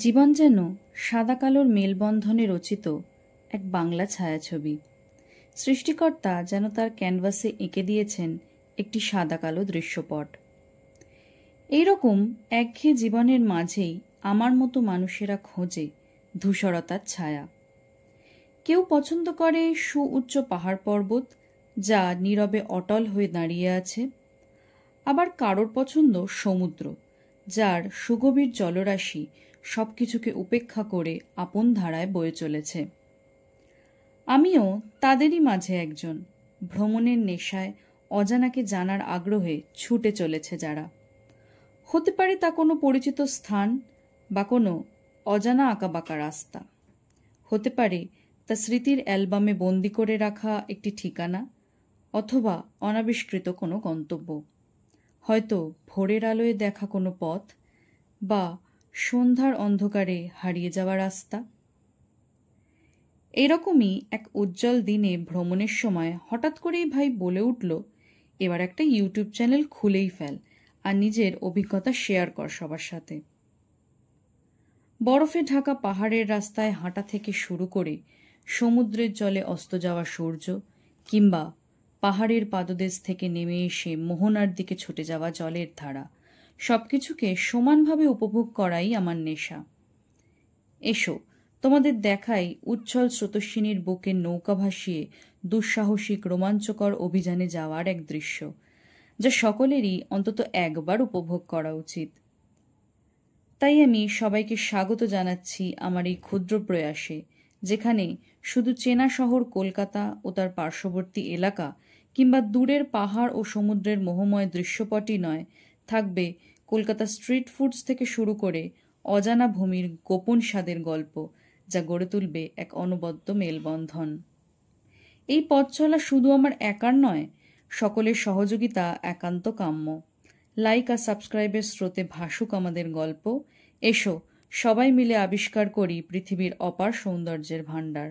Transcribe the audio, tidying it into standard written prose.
জীবন যেন সাদা কালোর মেলবন্ধনে রচিত এক বাংলা ছায়াছবি। সৃষ্টিকর্তা যেন তার ক্যানভাসে এঁকে দিয়েছেন একটি সাদা কালো দৃশ্যপট। এইরকম একঘেয়ে জীবনের মাঝেই আমার মতো মানুষেরা খোঁজে ধূসরতার ছায়া। কেউ পছন্দ করে সুউচ্চ পাহাড় পর্বত যা নীরবে অটল হয়ে দাঁড়িয়ে আছে, আবার কারোর পছন্দ সমুদ্র যার সুগভীর জলরাশি সবকিছুকে উপেক্ষা করে আপন ধারায় বয়ে চলেছে। আমিও তাদেরই মাঝে একজন, ভ্রমণের নেশায় অজানাকে জানার আগ্রহে ছুটে চলেছে যারা। হতে পারে তা কোনো পরিচিত স্থান বা কোনো অজানা আঁকাবাঁকা রাস্তা, হতে পারে তা স্মৃতির অ্যালবামে বন্দি করে রাখা একটি ঠিকানা, অথবা অনাবিষ্কৃত কোনো গন্তব্য, হয়তো ভোরের আলোয় দেখা কোনো পথ বা সন্ধ্যার অন্ধকারে হারিয়ে যাওয়া রাস্তা। এরকমই এক উজ্জ্বল দিনে ভ্রমণের সময় হঠাৎ করেই ভাই বলে উঠল, এবার একটা ইউটিউব চ্যানেল খুলেই ফেল আর নিজের অভিজ্ঞতা শেয়ার কর সবার সাথে। বরফে ঢাকা পাহাড়ের রাস্তায় হাঁটা থেকে শুরু করে সমুদ্রের জলে অস্ত যাওয়া সূর্য, কিংবা পাহাড়ের পাদদেশ থেকে নেমে এসে মোহনার দিকে ছুটে যাওয়া জলের ধারা, সবকিছুকে সমানভাবে উপভোগ করাই আমার নেশা। এসো তোমাদের দেখাই উচ্ছল স্রোতস্বিনীর বুকে নৌকা ভাসিয়ে দুঃসাহসিক রোমাঞ্চকর অভিযানে যাওয়ার এক দৃশ্য, যা সকলেরই অন্তত একবার উপভোগ করা উচিত। তাই আমি সবাইকে স্বাগত জানাচ্ছি আমার এই ক্ষুদ্র প্রয়াসে, যেখানে শুধু চেনা শহর কলকাতা ও তার পার্শ্ববর্তী এলাকা কিংবা দূরের পাহাড় ও সমুদ্রের মোহময় দৃশ্যপটই নয়, থাকবে কলকাতা স্ট্রিট ফুডস থেকে শুরু করে অজানা ভূমির গোপন স্বাদের গল্প, যা গড়ে তুলবে এক অনবদ্য মেলবন্ধন। এই পথ চলা শুধু আমার একার নয়, সকলের সহযোগিতা একান্ত কাম্য। লাইক আর সাবস্ক্রাইবের স্রোতে ভাসুক আমাদের গল্প। এসো সবাই মিলে আবিষ্কার করি পৃথিবীর অপার সৌন্দর্যের ভাণ্ডার।